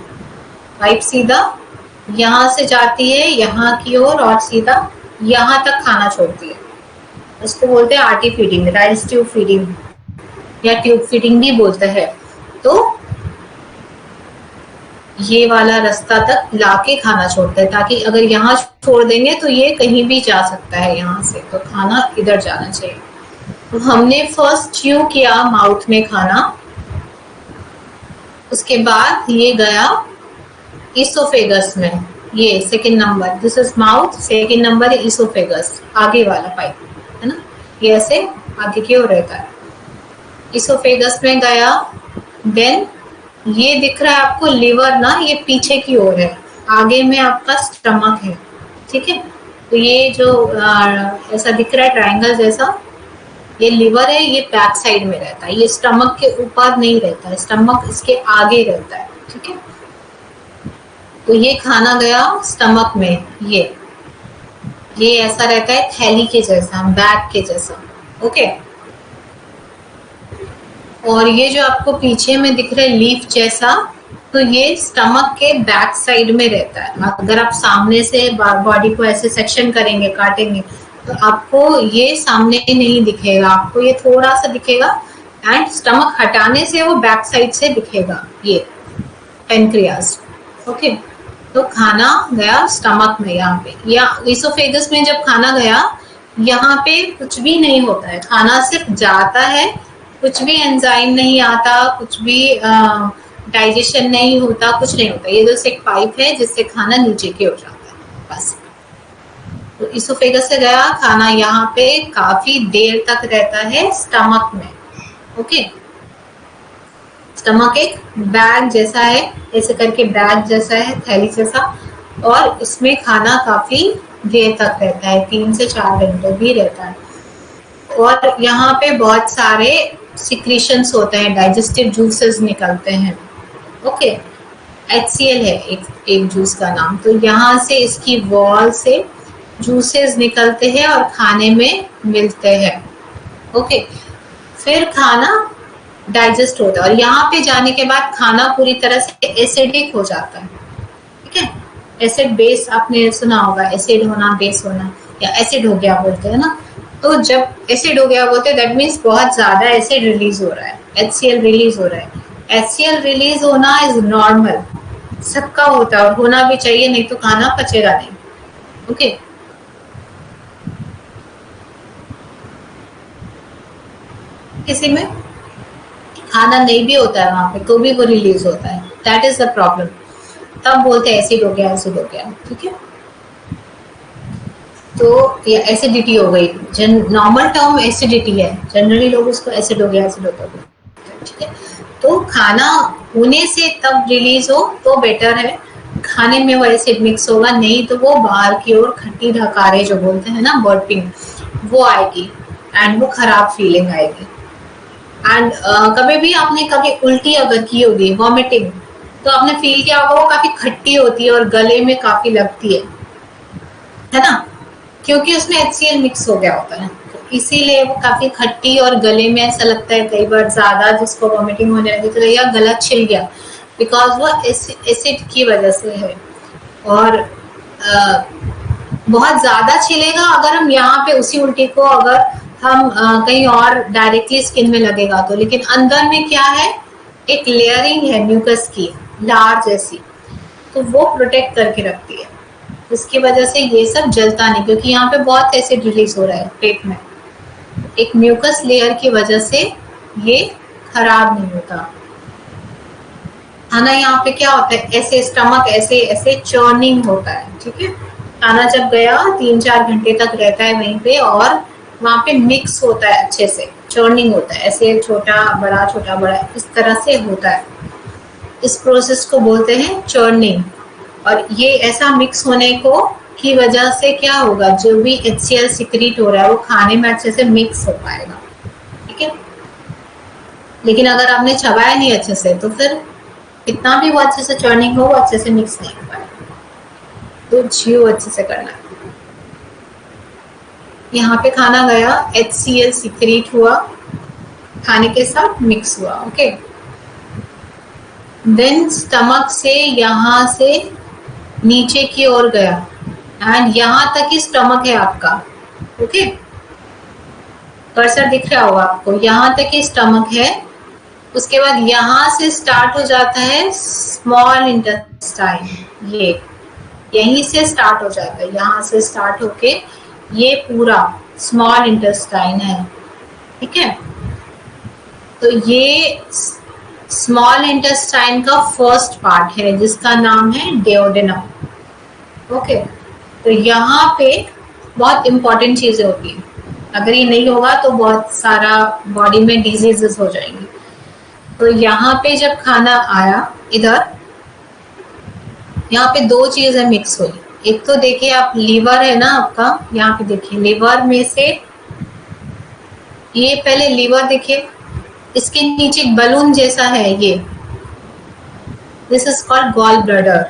पाइप सीधा यहाँ से जाती है यहाँ की ओर, और सीधा यहाँ तक खाना छोड़ती है। इसको बोलते हैं RT feeding, Ryle's tube feeding, या ट्यूब फीडिंग भी बोलते हैं। तो ये वाला रास्ता तक लाके खाना छोड़ता है, ताकि अगर यहाँ छोड़ देंगे तो ये कहीं भी जा सकता है यहाँ से, तो खाना इधर जाना चाहिए। तो हमने फर्स्ट च्यू किया माउथ में खाना, उसके बाद ये गया इसोफेगस में, ये second number, this is mouth, second number है इसोफेगस, आगे वाला पाइप, है ना, ये ऐसे आगे की ओर रहता है। इसोफेगस में गया, देन ये दिख रहा है आपको लिवर ना, ये पीछे की ओर है, आगे में आपका स्टमक है, ठीक है। तो ये जो ऐसा दिख रहा है ट्रायंगल जैसा, ये लिवर है, ये बैक साइड में रहता है, ये स्टमक के ऊपर नहीं रहता है, स्टमक इसके आगे रहता है, ठीक है। तो ये खाना गया स्टमक में, ये ऐसा रहता है थैली के जैसा, बैग के जैसा, ओके। और ये जो आपको पीछे में दिख रहा है लीफ जैसा, तो ये स्टमक के बैक साइड में रहता है। अगर आप सामने से बॉडी को ऐसे सेक्शन करेंगे, काटेंगे, तो आपको ये सामने नहीं दिखेगा, आपको ये थोड़ा सा दिखेगा, एंड स्टमक हटाने से वो बैक साइड से दिखेगा, ये पेनक्रियाज। ओके, तो खाना गया स्टमक में, यहाँ पे या इसोफेगस में जब खाना गया, यहाँ पे कुछ भी नहीं होता है, खाना सिर्फ जाता है, कुछ भी एंजाइम नहीं आता, कुछ भी डाइजेशन नहीं होता, कुछ नहीं होता। ये बस एक पाइप है जिससे खाना नीचे की ओर जाता है, बस। तो इसोफेगस से गया खाना, यहाँ पे काफी देर तक रहता है स्टमक में। ओके, स्टमक एक बैग जैसा है, ऐसे करके बैग जैसा है, थैली जैसा, और इसमें खाना काफी देर तक रहता है, 3 से 4 घंटे भी रहता है। और यहाँ पे बहुत सारे सिक्रीशंस होते हैं, डाइजेस्टिव जूसेस निकलते हैं। ओके, HCl है एक जूस का नाम। तो यहाँ से इसकी वॉल से जूसेस निकलते हैं और खाने में मिलते हैं। ओके, फिर खाना डाइजेस्ट होता है और यहाँ पे जाने के बाद खाना पूरी तरह से एसिडिक हो जाता है। ठीक है, एसिड बेस आपने सुना होगा, एसिड होना, बेस होना, या एसिड हो गया बोलते हैं ना। तो जब एसिड हो गया बोलते हैं, दैट मीन्स बहुत ज्यादा एसिड रिलीज हो रहा है, HCl रिलीज हो रहा है। HCl रिलीज होना इज नॉर्मल, सबका होता है और होना भी चाहिए, नहीं तो खाना पचेगा नहीं। ओके, किसी में खाना नहीं भी होता है वहां पे, तो भी वो रिलीज होता है, दैट इज द प्रॉब्लम। तब बोलते हैं एसिड हो गया, एसिड हो गया। ठीक है, तो ये एसिडिटी हो गई, नॉर्मल टर्म एसिडिटी है, जनरली लोग उसको एसिड हो गया, एसिड होता है। ठीक है, तो खाना होने से तब रिलीज हो तो बेटर है, खाने में वो एसिड मिक्स होगा, नहीं तो वो बाहर की ओर खट्टी ढकारे जो बोलते हैं ना, बर्पिंग, वो आएगी एंड वो खराब फीलिंग आएगी। एंड कभी भी आपने कभी उल्टी अगर की होगी, वॉमिटिंग, तो आपने फील किया होगा वो काफी खट्टी होती है और गले में काफी लगती है ना, क्योंकि उसमें HCl मिक्स हो गया होता है, तो इसीलिए वो काफी खट्टी और गले में ऐसा लगता है कई बार ज्यादा, जिसको वॉमिटिंग होने लगी तो या गला छिल गया, बिकॉज वो एसिड की वजह से है। और बहुत ज्यादा छिलेगा अगर हम यहाँ पे उसी उल्टी को अगर हम कहीं और डायरेक्टली स्किन में लगेगा तो, लेकिन अंदर में क्या है, एक लेयरिंग है म्यूकस की, लार जैसी, तो वो प्रोटेक्ट करके रखती है, इसकी वजह से ये सब जलता नहीं, क्योंकि यहाँ पे बहुत एसिड रिलीज हो रहा है पेट में, एक म्यूकस लेयर की वजह से ये खराब नहीं होता। खाना यहाँ पे क्या होता है, ऐसे स्टमक ऐसे ऐसे चर्निंग होता है। ठीक है, खाना जब गया 3-4 घंटे तक रहता है वहीं पे, और वहां पे मिक्स होता है, अच्छे से चर्निंग होता है, ऐसे छोटा बड़ा इस तरह से होता है। इस प्रोसेस को बोलते हैं चर्निंग। और ये ऐसा मिक्स होने को की वजह से क्या होगा, जो भी HCl सिक्रीट हो रहा है वो खाने में अच्छे से मिक्स हो पाएगा। ठीक है, लेकिन अगर आपने चबाया नहीं अच्छे से, तो फिर कितना भी वो अच्छे से चर्निंग हो, वो अच्छे से मिक्स नहीं हो पाएगा। तो च्यू अच्छे से करना है। यहाँ पे खाना गया, HCl सिक्रीट हुआ, खाने के साथ मिक्स हुआ। ओके, देन स्टमक से यहाँ से नीचे की ओर गया, एंड यहाँ तक ही स्टमक है आपका। ओके, कर्सर दिख रहा होगा आपको, यहाँ तक ही स्टमक है। उसके बाद यहाँ से स्टार्ट हो जाता है स्मॉल इंटेस्टाइन, ये यहीं से स्टार्ट हो जाता है, यहाँ से स्टार्ट होके ये पूरा स्मॉल इंटेस्टाइन है। ठीक है, तो ये स्मॉल इंटेस्टाइन का फर्स्ट पार्ट है जिसका नाम है डेओडेनम। ओके, तो यहाँ पे बहुत इंपॉर्टेंट चीजें होती है, अगर ये नहीं होगा तो बहुत सारा बॉडी में डिजीजेस हो जाएंगी। तो यहाँ पे जब खाना आया इधर, यहाँ पे 2 चीजें मिक्स हुई। एक तो देखिए आप, लीवर है ना आपका, यहाँ पे देखिए लीवर में से, ये पहले लीवर देखिए, इसके नीचे एक बलून जैसा है, ये this is called gall bladder.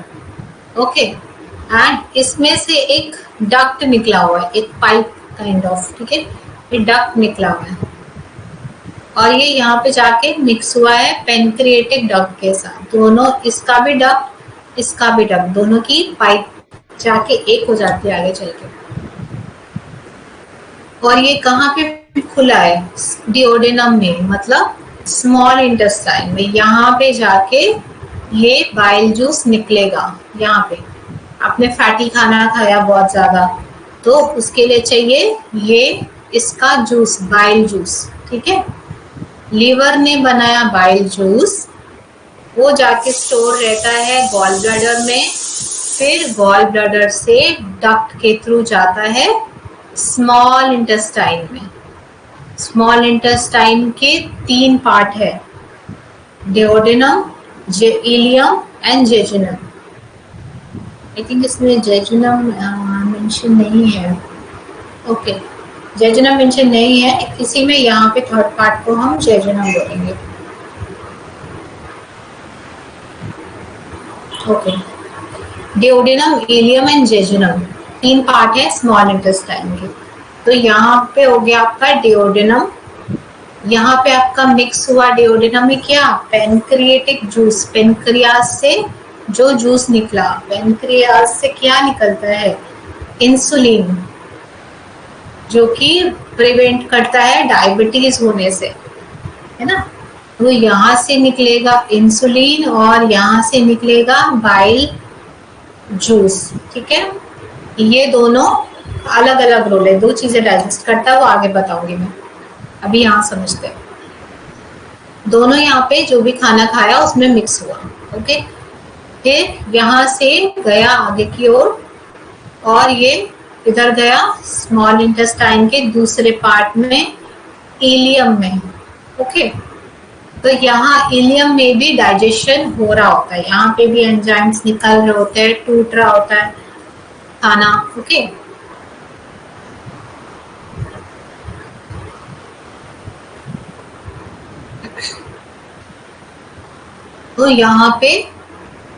Okay, and इसमें से एक डक्ट निकला हुआ है, एक पाइप काइंड ऑफ। ठीक है, ये डक्ट निकला हुआ है। और ये यहाँ पे जाके मिक्स हुआ है पेनक्रिएटिक डक्ट के साथ, दोनों इसका भी डक्ट इसका भी डक्ट, दोनों की पाइप जाके एक हो जाती है आगे चल के। और ये कहाँ पे खुला है? डिओडेनम में, मतलब स्मॉल इंटेस्टाइन में। यहाँ पे जाके ये बाइल जूस निकलेगा। यहाँ पे आपने फैटी खाना खाया बहुत ज्यादा, तो उसके लिए चाहिए ये इसका जूस, बाइल जूस, ठीक है। लीवर ने बनाया बाइल जूस, वो जाके स्टोर रहता है गॉल ब्लैडर में, फिर गॉल ब्लैडर से डक्ट के थ्रू जाता है स्मॉल इंटेस्टाइन में। स्मॉल इंटेस्टाइन के 3 पार्ट है, duodenum, ileum and jejunum. I think इसमें जेजुनम मेंशन नहीं है। ओके, जेजुनम मेंशन नहीं है इसी में, यहाँ पे थर्ड पार्ट को हम जेजुनम बोलेंगे। Okay, duodenum, ileum and jejunum 3 part है स्मॉल इंटेस्टाइन के। तो यहाँ पे हो गया आपका डिओडेनम, यहाँ पे आपका मिक्स हुआ डिओडेनम में क्या? पेनक्रिएटिक जूस, पेनक्रियास से जो जूस निकला, पेनक्रियास से क्या निकलता है? इंसुलिन, जो कि प्रिवेंट करता है डायबिटीज होने से, है ना। तो यहाँ से निकलेगा इंसुलिन और यहाँ से निकलेगा बाइल जूस, ठीक है। ये दोनों अलग अलग रोल है, 2 चीजें डाइजेस्ट करता है, वो आगे बताऊंगी मैं, अभी यहाँ समझते हैं। दोनों यहाँ पे जो भी खाना खाया उसमें मिक्स हुआ, ओके। फिर यहाँ से गया आगे की ओर और ये इधर गया स्मॉल इंटेस्टाइन के दूसरे पार्ट में, इलियम में, ओके। तो यहाँ इलियम में भी डाइजेशन हो रहा होता है, यहाँ पे भी एंजाइम्स निकल रहे होते हैं, टूट रहा होता है खाना, ओके। तो यहाँ पे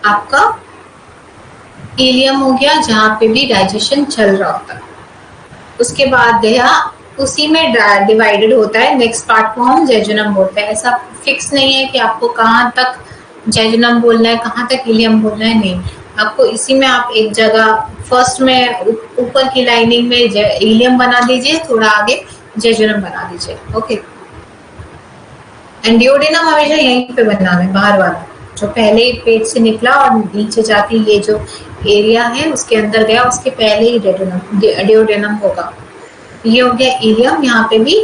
आपका इलियम हो गया जहाँ पे भी डाइजेशन चल रहा होता है। उसके बाद गया, उसी में डिवाइडेड होता है, नेक्स्ट पार्ट को हम जेजुनम बोलते हैं। ऐसा फिक्स नहीं है कि आपको कहाँ तक जेजुनम बोलना है, कहाँ तक इलियम बोलना है, नहीं। आपको इसी में आप एक जगह फर्स्ट में ऊपर की लाइनिंग में इलियम बना दीजिए, थोड़ा आगे जेजुनम बना दीजिए, ओके। एंड डिओडेनम हमेशा यहीं पे बनाना है, बाहर वाला जो पहले ही पेट से निकला और नीचे जाती ये जो एरिया है उसके अंदर गया, उसके पहले ही डिओडेनम होगा। ये हो गया इलियम, यहाँ पे भी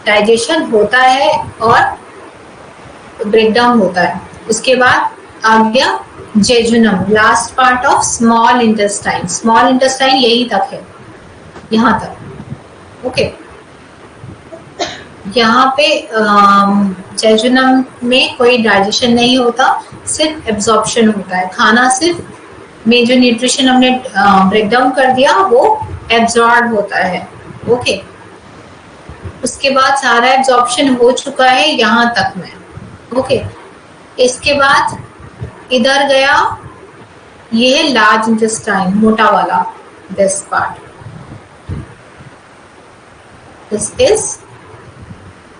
डाइजेशन होता है और ब्रेकडाउन होता है। उसके बाद आ गया jejunum, last part of small intestine. Small intestine यही तक है, यहाँ तक, ओके। यहाँ पे जेजुनम में कोई डाइजेशन नहीं होता, सिर्फ एब्जॉर्प्शन होता है। खाना सिर्फ में जो न्यूट्रिशन हमने ब्रेक डाउन कर दिया वो एब्जॉर्ब होता है, ओके। उसके बाद सारा एब्जॉर्प्शन हो चुका है यहाँ तक में, ओके। इसके बाद इधर गया, ये है लार्ज इंटेस्टाइन, मोटा वाला, this part, this is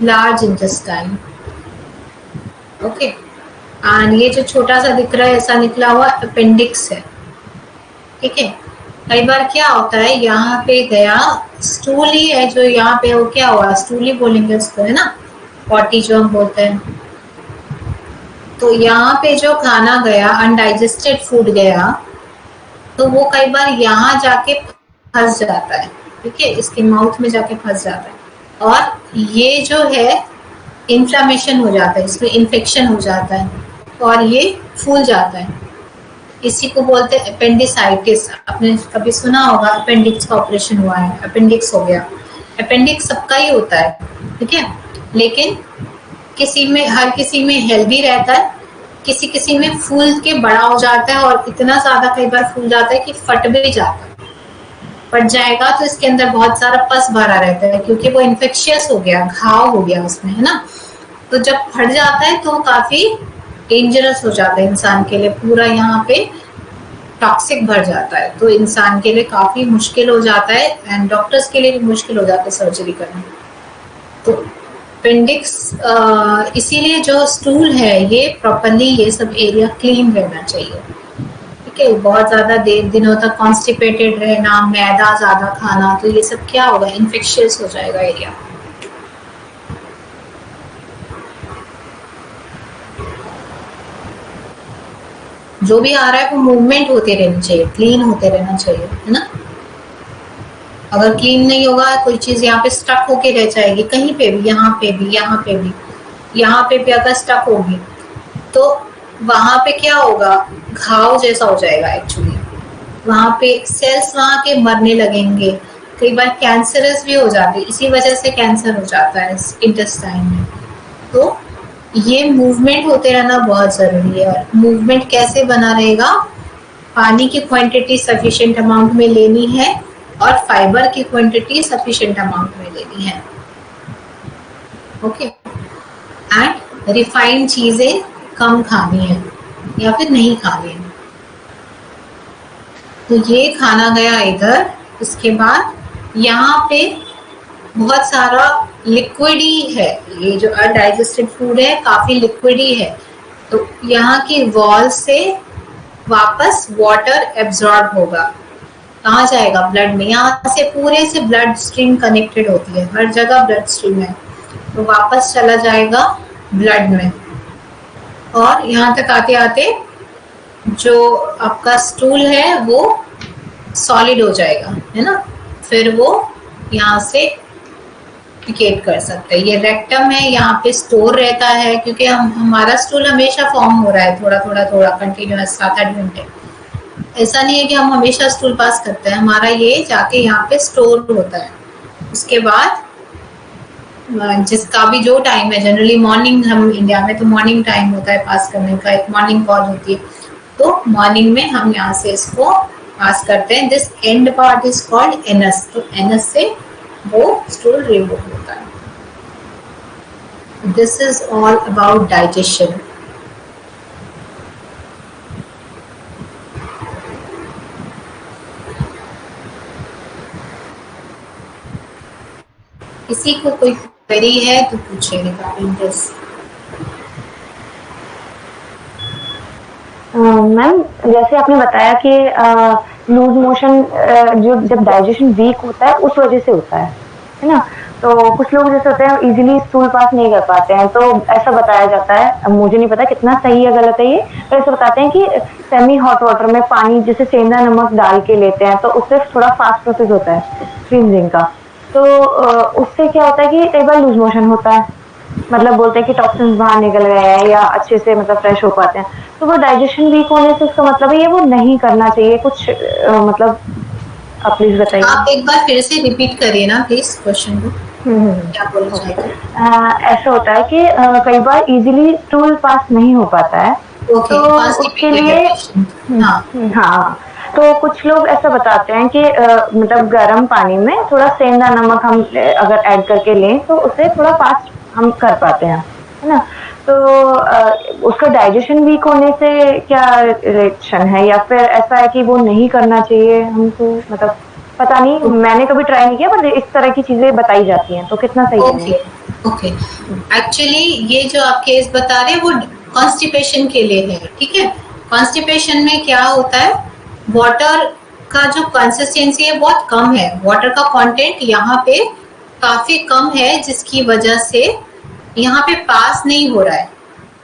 large intestine, okay. And ये जो छोटा सा दिख रहा है ऐसा निकला हुआ अपेंडिक्स है, ठीक है। कई बार क्या होता है, यहाँ पे गया स्टूल ही है जो यहाँ पे, वो क्या हुआ, स्टूल ही बोलेंगे उसको, है ना, पॉटी जो हम बोलते हैं। तो यहाँ पे जो खाना गया, अनडाइजेस्टेड फूड गया, तो वो कई बार यहाँ जाके फंस जाता है, ठीक है, इसके माउथ में जाके फंस जाता है और ये जो है इन्फ्लामेशन हो जाता है, इसमें इन्फेक्शन हो जाता है और ये फूल जाता है। इसी को बोलते हैं अपेंडिसाइटिस। आपने कभी सुना होगा अपेंडिक्स का ऑपरेशन हुआ है, अपेंडिक्स हो गया। अपेंडिक्स सबका ही होता है, ठीक है, लेकिन किसी में, हर किसी में हेल्दी रहता है, किसी किसी में फूल के बड़ा हो जाता है और इतना ज्यादा कई बार फूल जाता है कि फट भी जाता है। फट जाएगा तो इसके अंदर बहुत सारा पस भरा रहता है क्योंकि वो इन्फेक्शियस हो गया, घाव हो गया उसमें, है ना। तो जब फट जाता है तो काफी डेंजरस हो जाता है इंसान के लिए, पूरा यहाँ पे टॉक्सिक भर जाता है, तो इंसान के लिए काफी मुश्किल हो जाता है एंड डॉक्टर्स के लिए भी मुश्किल हो जाता है सर्जरी करना। तो अपेंडिक्स, इसीलिए जो स्टूल है ये प्रॉपरली ये सब एरिया क्लीन रहना चाहिए, ठीक है। बहुत ज्यादा देर दिनों तक कॉन्स्टिपेटेड रहना, मैदा ज्यादा खाना, तो ये सब क्या होगा, इन्फेक्शियस हो जाएगा एरिया। जो भी आ रहा है वो मूवमेंट होते रहनी चाहिए, क्लीन होते रहना चाहिए, है ना। अगर क्लीन नहीं होगा कोई चीज यहाँ पे स्टक होके रह जाएगी, कहीं पे भी, यहाँ पे भी, यहाँ पे भी, यहाँ पे भी अगर स्टक होगी तो वहां पे क्या होगा, घाव जैसा हो जाएगा एक्चुअली, वहां पे सेल्स वहां के मरने लगेंगे, कई बार कैंसरस भी हो जाते हैं, इसी वजह से कैंसर हो जाता है इंटेस्टाइन में। तो ये मूवमेंट होते रहना बहुत जरूरी है। और मूवमेंट कैसे बना रहेगा, पानी की क्वांटिटी सफिशिएंट अमाउंट में लेनी है और फाइबर की क्वांटिटी सफिशिएंट अमाउंट में लेनी है, ओके। एंड रिफाइंड चीजें कम खानी है या फिर नहीं खानी है। तो ये खाना गया इधर, इसके बाद यहाँ पे बहुत सारा लिक्विड ही है, ये जो अनडाइजेस्टेड फूड है काफी लिक्विड ही है, तो यहाँ की वॉल से वापस वाटर एब्जॉर्ब होगा, कहाँ जाएगा, ब्लड में। यहाँ से पूरे से ब्लड स्ट्रीम कनेक्टेड होती है, हर जगह ब्लड स्ट्रीम है, तो वापस चला जाएगा ब्लड में। और यहाँ तक आते आते जो आपका स्टूल है वो सॉलिड हो जाएगा, है ना, फिर वो यहाँ से डिकेट कर सकते हैं। ये रेक्टम है, यहाँ पे स्टोर रहता है, क्योंकि हमारा स्टूल हमेशा फॉर्म हो रहा है, थोड़ा थोड़ा थोड़ा कंटिन्यूअस 7-8 घंटे। ऐसा नहीं है कि हम हमेशा स्टूल पास करते हैं, हमारा ये जाके यहाँ पे स्टोर होता है। उसके बाद जिसका भी जो टाइम है, जनरली मॉर्निंग, हम इंडिया में तो मॉर्निंग टाइम होता है पास करने का, एक मॉर्निंग कॉल होती है, तो मॉर्निंग में हम यहाँ से इसको पास करते हैं। This and part is called anus, तो एनस से वो स्टूल रिमूव होता है। This is all about digestion. किसी को कोई क्वेरी है तो पूछे रिगार्डिंग दिस। मैम जैसे आपने बताया कि लूज मोशन जो जब डाइजेशन वीक होता है उस वजह से होता है ना। तो कुछ लोग जैसे होते हैं इजीली स्टूल पास नहीं कर पाते हैं, तो ऐसा बताया जाता है, अब मुझे नहीं पता कितना सही या गलत है ये, पर ऐसा बताते हैं कि सेमी हॉट वाटर में पानी जैसे सेंधा नमक डाल के लेते हैं तो उससे थोड़ा फास्ट प्रोसेस होता है क्लींजिंग का, तो उससे क्या होता है कि कई बार लूज मोशन होता है, मतलब बोलते हैं कि टॉक्सिन्स बाहर निकल गए हैं या अच्छे से मतलब फ्रेश हो पाते हैं, तो वो डाइजेशन वीक होने से उसका मतलब है ये वो नहीं करना चाहिए कुछ, मतलब आप प्लीज बताइए। आप एक बार फिर से रिपीट करिए ना प्लीज क्वेश्चन को, क्या बोलना चाहते ऐसा होता है कि कई बार इजीली स्टूल पास नहीं हो पाता है, ओके, तो उसके लिए हाँ, तो कुछ लोग ऐसा बताते हैं कि मतलब गर्म पानी में थोड़ा सेंधा नमक हम अगर ऐड करके लें तो उससे थोड़ा फास्ट हम कर पाते हैं, है ना। तो उसका डाइजेशन वीक होने से क्या रिलेशन है, या फिर ऐसा है कि वो नहीं करना चाहिए हमको, मतलब पता नहीं, मैंने कभी ट्राई नहीं किया, पर इस तरह की चीजें बताई जाती हैं, तो कितना सही है? ओके, एक्चुअली ये जो आप केस बता रहे हैं वो कॉन्स्टिपेशन के लिए है, ठीक है। कॉन्स्टिपेशन में क्या होता है, वाटर का जो कंसिस्टेंसी है बहुत कम है, वाटर का कंटेंट यहाँ पे काफी कम है, जिसकी वजह से यहाँ पे पास नहीं हो रहा है,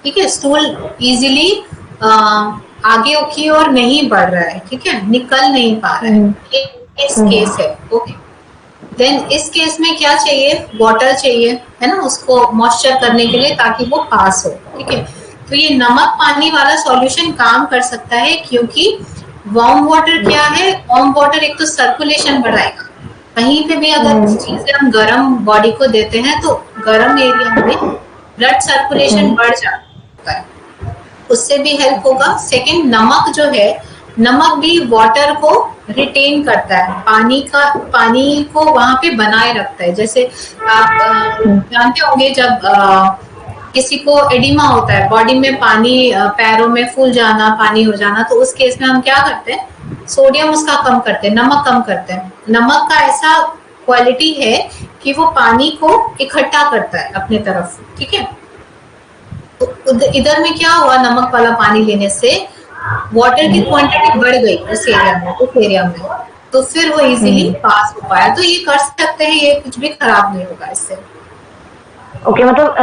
ठीक है। स्टूल इजीली आगे की ओर नहीं बढ़ रहा है, ठीक है, निकल नहीं पा रहा है, इस केस है, ओके। देन इस केस में क्या चाहिए, वाटर चाहिए, है ना, उसको मॉइस्चर करने के लिए, ताकि वो पास हो, ठीक है। तो ये नमक पानी वाला सॉल्यूशन काम कर सकता है, क्योंकि वार्म वाटर क्या है, वार्म वाटर एक तो सर्कुलेशन बढ़ाएगा, कहीं पे भी अगर चीजें हम गर्म बॉडी को देते हैं तो गर्म एरिया में ब्लड सर्कुलेशन बढ़ जाता है, उससे भी हेल्प होगा। सेकंड, नमक जो है, नमक भी वाटर को रिटेन करता है, पानी को वहां पे बनाए रखता है। जैसे आप जानते होंगे जब किसी को एडिमा होता है, बॉडी में पानी, पैरों में फूल जाना, पानी हो जाना, तो उस केस में हम क्या करते हैं, सोडियम उसका कम करते हैं, नमक कम करते हैं। नमक का ऐसा क्वालिटी है कि वो पानी को इकट्ठा करता है अपने तरफ, ठीक है। तो इधर में क्या हुआ, नमक वाला पानी लेने से वाटर की क्वांटिटी बढ़ गई उस एरिया में, तो फिर वो इजीली पास हो पाया। तो ये कर सकते हैं, ये कुछ भी खराब नहीं होगा इससे। ओके, मतलब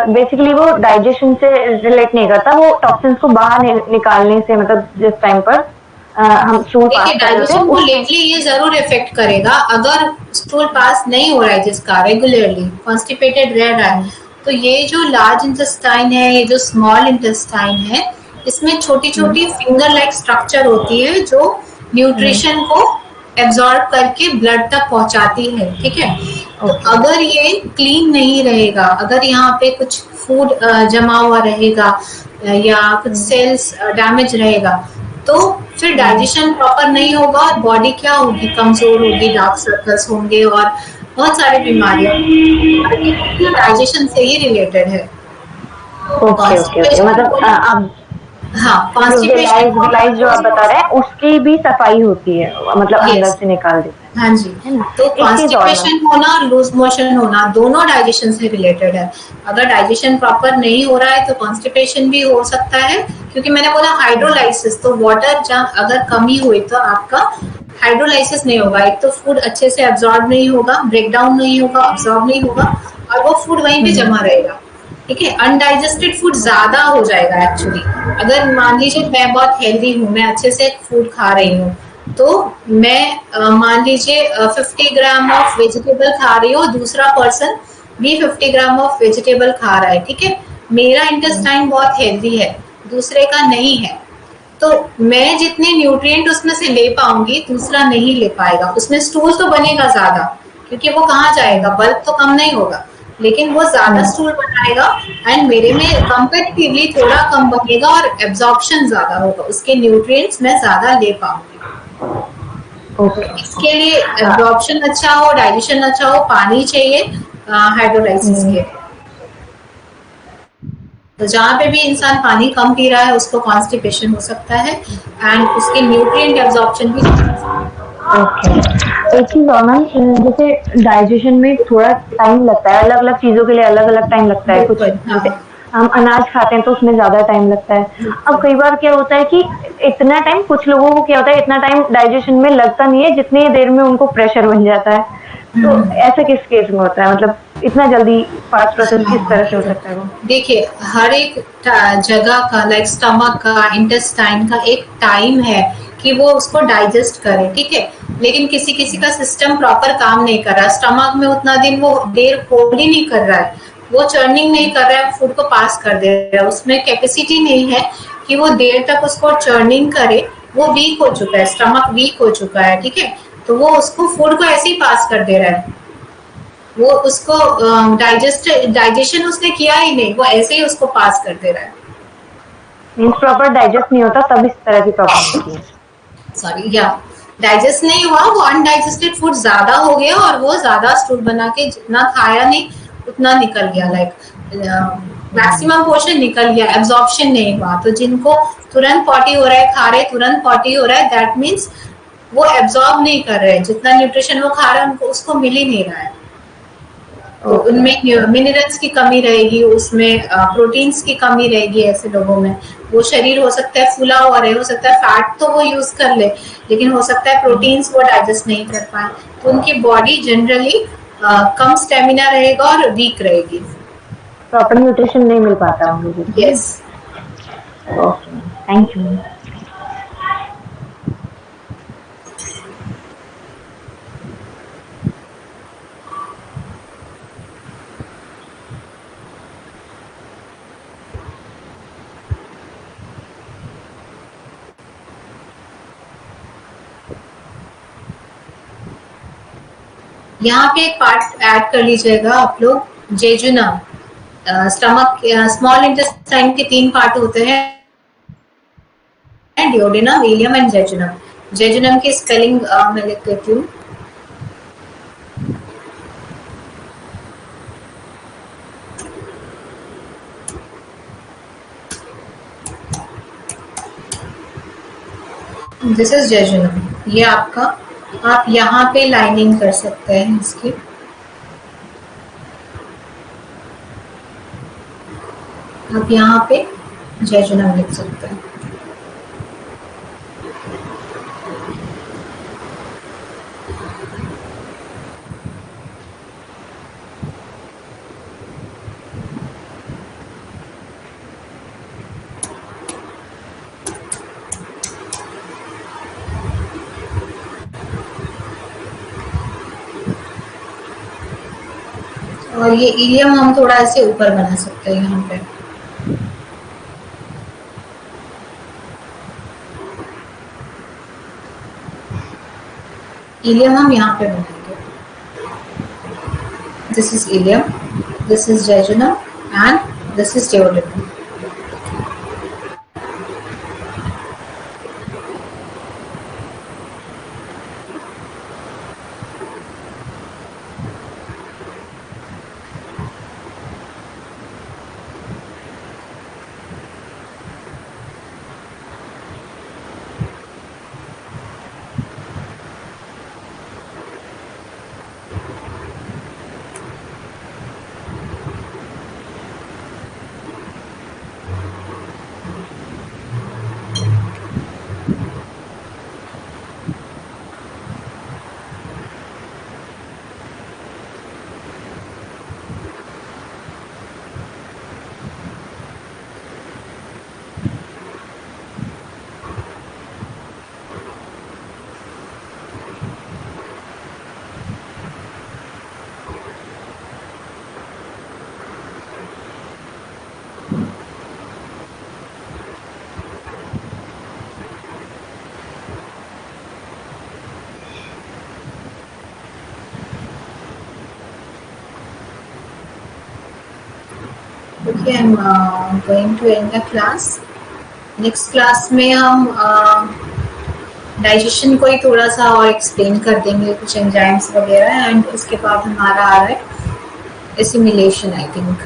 बेसिकली वो डाइजेशन से रिलेट नहीं करता, वो टॉक्सिन्स को बाहर निकालने से, मतलब जिस टाइम पर हम स्टूल पास कर रहे डाइजेशन को लेटली ये जरूर इफेक्ट करेगा। अगर स्टूल पास नहीं हो रहा है जिसका रेगुलरली, कॉन्स्टिपेटेड रह रहा है, तो ये जो लार्ज इंटेस्टाइन है, ये जो स्मॉल इंटेस्टाइन है, इसमें छोटी छोटी फिंगर लाइक स्ट्रक्चर होती है जो न्यूट्रिशन को एब्जॉर्ब करके ब्लड तक पहुंचाती है, ठीक है। तो अगर ये क्लीन नहीं रहेगा, अगर यहाँ पे कुछ फूड जमा हुआ रहेगा या कुछ सेल्स डैमेज रहेगा, तो फिर डाइजेशन प्रॉपर नहीं होगा और बॉडी क्या होगी, कमजोर होगी, डार्क सर्कल्स होंगे और बहुत सारी बीमारियां डाइजेशन से ही रिलेटेड है। मतलब आप कॉन्स्टिपेशन जो आप बता रहे हैं उसकी भी सफाई होती है, मतलब अंदर से निकाल देते हैं। हाँ जी, तो कॉन्स्टिपेशन होना और लूज मोशन होना दोनों डाइजेशन से रिलेटेड है। अगर डाइजेशन प्रॉपर नहीं हो रहा है तो कॉन्स्टिपेशन भी हो सकता है, क्योंकि मैंने बोला हाइड्रोलाइसिस, तो वाटर जहाँ अगर कमी हुई तो आपका हाइड्रोलाइसिस नहीं होगा, एक तो फूड अच्छे से एब्जॉर्ब नहीं होगा, ब्रेक डाउन नहीं होगा, अब्जॉर्ब नहीं होगा, और वो फूड वहीं पे जमा रहेगा, ठीक है। अनडाइजेस्टेड फूड ज्यादा हो जाएगा एक्चुअली। अगर मान लीजिए मैं बहुत हेल्दी हूँ, मैं अच्छे से फूड खा रही हूँ, तो मैं मान लीजिए 50 ग्राम ऑफ वेजिटेबल खा रही हूँ, दूसरा पर्सन भी 50 ग्राम ऑफ वेजिटेबल खा रहा है, ठीक है। मेरा इंटेस्टाइन बहुत हेल्दी है, दूसरे का नहीं है, तो मैं जितने न्यूट्रिएंट उसमें से ले पाऊंगी दूसरा नहीं ले पाएगा। उसमें स्टूल तो बनेगा ज्यादा, क्योंकि वो कहाँ जाएगा, बल्क तो कम नहीं होगा, लेकिन वो ज्यादा स्टूल बनाएगा एंड मेरे में कंपैरेटिवली थोड़ा कम बनेगा और एब्जॉर्प्शन ज्यादा होगा, उसके न्यूट्रिएंट्स मैं ज्यादा ले पाऊंगी। इसके लिए एब्जॉर्प्शन अच्छा हो, डाइजेशन अच्छा हो, पानी चाहिए हाइड्रोलाइसिस के। तो जहाँ पे भी इंसान पानी कम पी रहा है उसको कॉन्स्टिपेशन हो सकता है एंड उसके न्यूट्रिएंट एब्जॉर्प्शन भी। एक चीज और मैम, जैसे डाइजेशन में थोड़ा टाइम लगता है, अलग अलग चीजों के लिए अलग अलग टाइम लगता है। कुछ हम अनाज खाते हैं तो उसमें ज्यादा टाइम लगता है। अब कई बार क्या होता है कि इतना टाइम, कुछ लोगों को क्या होता है इतना टाइम डाइजेशन में लगता नहीं है जितनी देर में उनको प्रेशर बन जाता है। तो ऐसा किस केस में होता है, मतलब इतना जल्दी फास्ट प्रोसेस किस तरह से हो सकता है? वो देखिए, हर एक जगह का लाइक स्टमक का, इंटेस्टाइन का एक टाइम है कि वो उसको डाइजेस्ट करे, ठीक है। लेकिन किसी किसी का सिस्टम प्रॉपर काम नहीं कर रहा, स्टमक में उतना दिन वो देर होल्ड ही नहीं कर रहा है, वो चर्निंग नहीं कर रहा है, फूड को पास कर दे रहा है, उसमें कैपेसिटी नहीं है कि वो देर तक उसको चर्निंग करे, वो वीक हो चुका है, स्टमक वीक हो चुका है, ठीक है। तो वो उसको फूड को ऐसे ही पास कर दे रहा है, वो उसको डाइजेशन उसने किया ही नहीं, वो ऐसे ही उसको पास कर दे रहा है। मींस प्रॉपर डाइजेस्ट नहीं होता तब इस तरह की प्रॉब्लम होती है। सॉरी, या डाइजेस्ट नहीं हुआ, वो अनडाइजेस्टेड फूड ज्यादा हो गया और वो ज्यादा स्टूल बना के जितना खाया नहीं उतना निकल गया, लाइक मैक्सिमम पोर्शन निकल गया, एब्जॉर्प्शन नहीं हुआ। तो जिनको तुरंत पॉटी हो रहा है, खा रहे तुरंत पॉटी हो रहा है, दैट मीन्स वो एब्जॉर्ब नहीं कर रहे हैं, जितना न्यूट्रिशन वो खा रहे हैं उनको उसको मिल ही नहीं रहा है। तो उनमें मिनरल्स की कमी रहेगी, उसमें प्रोटीन्स की कमी रहेगी। ऐसे लोगों में वो शरीर हो सकता है फूला हुआ रहे, हो सकता है फैट तो वो यूज कर ले, लेकिन हो सकता है प्रोटीन्स वो डाइजेस्ट नहीं कर पाए, तो उनकी बॉडी जनरली कम स्टेमिना रहेगा और वीक रहेगी, प्रॉपर न्यूट्रिशन नहीं मिल पाता उनको। Yes, okay, thank you. यहाँ पे एक पार्ट ऐड कर लीजिएगा आप लोग, जेजुनम। स्टमक, स्मॉल इंटेस्टाइन के 3 पार्ट होते हैं, duodenum, ileum and jejunum. Jejunum की स्पेलिंग मैं लिख देती हूँ। दिस इज जेजुनम, ये आपका आप यहाँ पे लाइनिंग कर सकते हैं इसकी। आप यहाँ पे जयजुनम लिख सकते हैं। और ये इलियम हम थोड़ा ऐसे ऊपर बना सकते हैं यहाँ पे। इलियम हम यहाँ पे बनाएंगे। This is ileum, this is jejunum and this is duodenum. Okay, I'm going to end the class. Next class में हम डाइजेशन को ही थोड़ा सा और एक्सप्लेन कर देंगे, कुछ एंजाइम्स वगैरह, एंड उसके बाद हमारा आ रहा है एसिमिलेशन आई थिंक।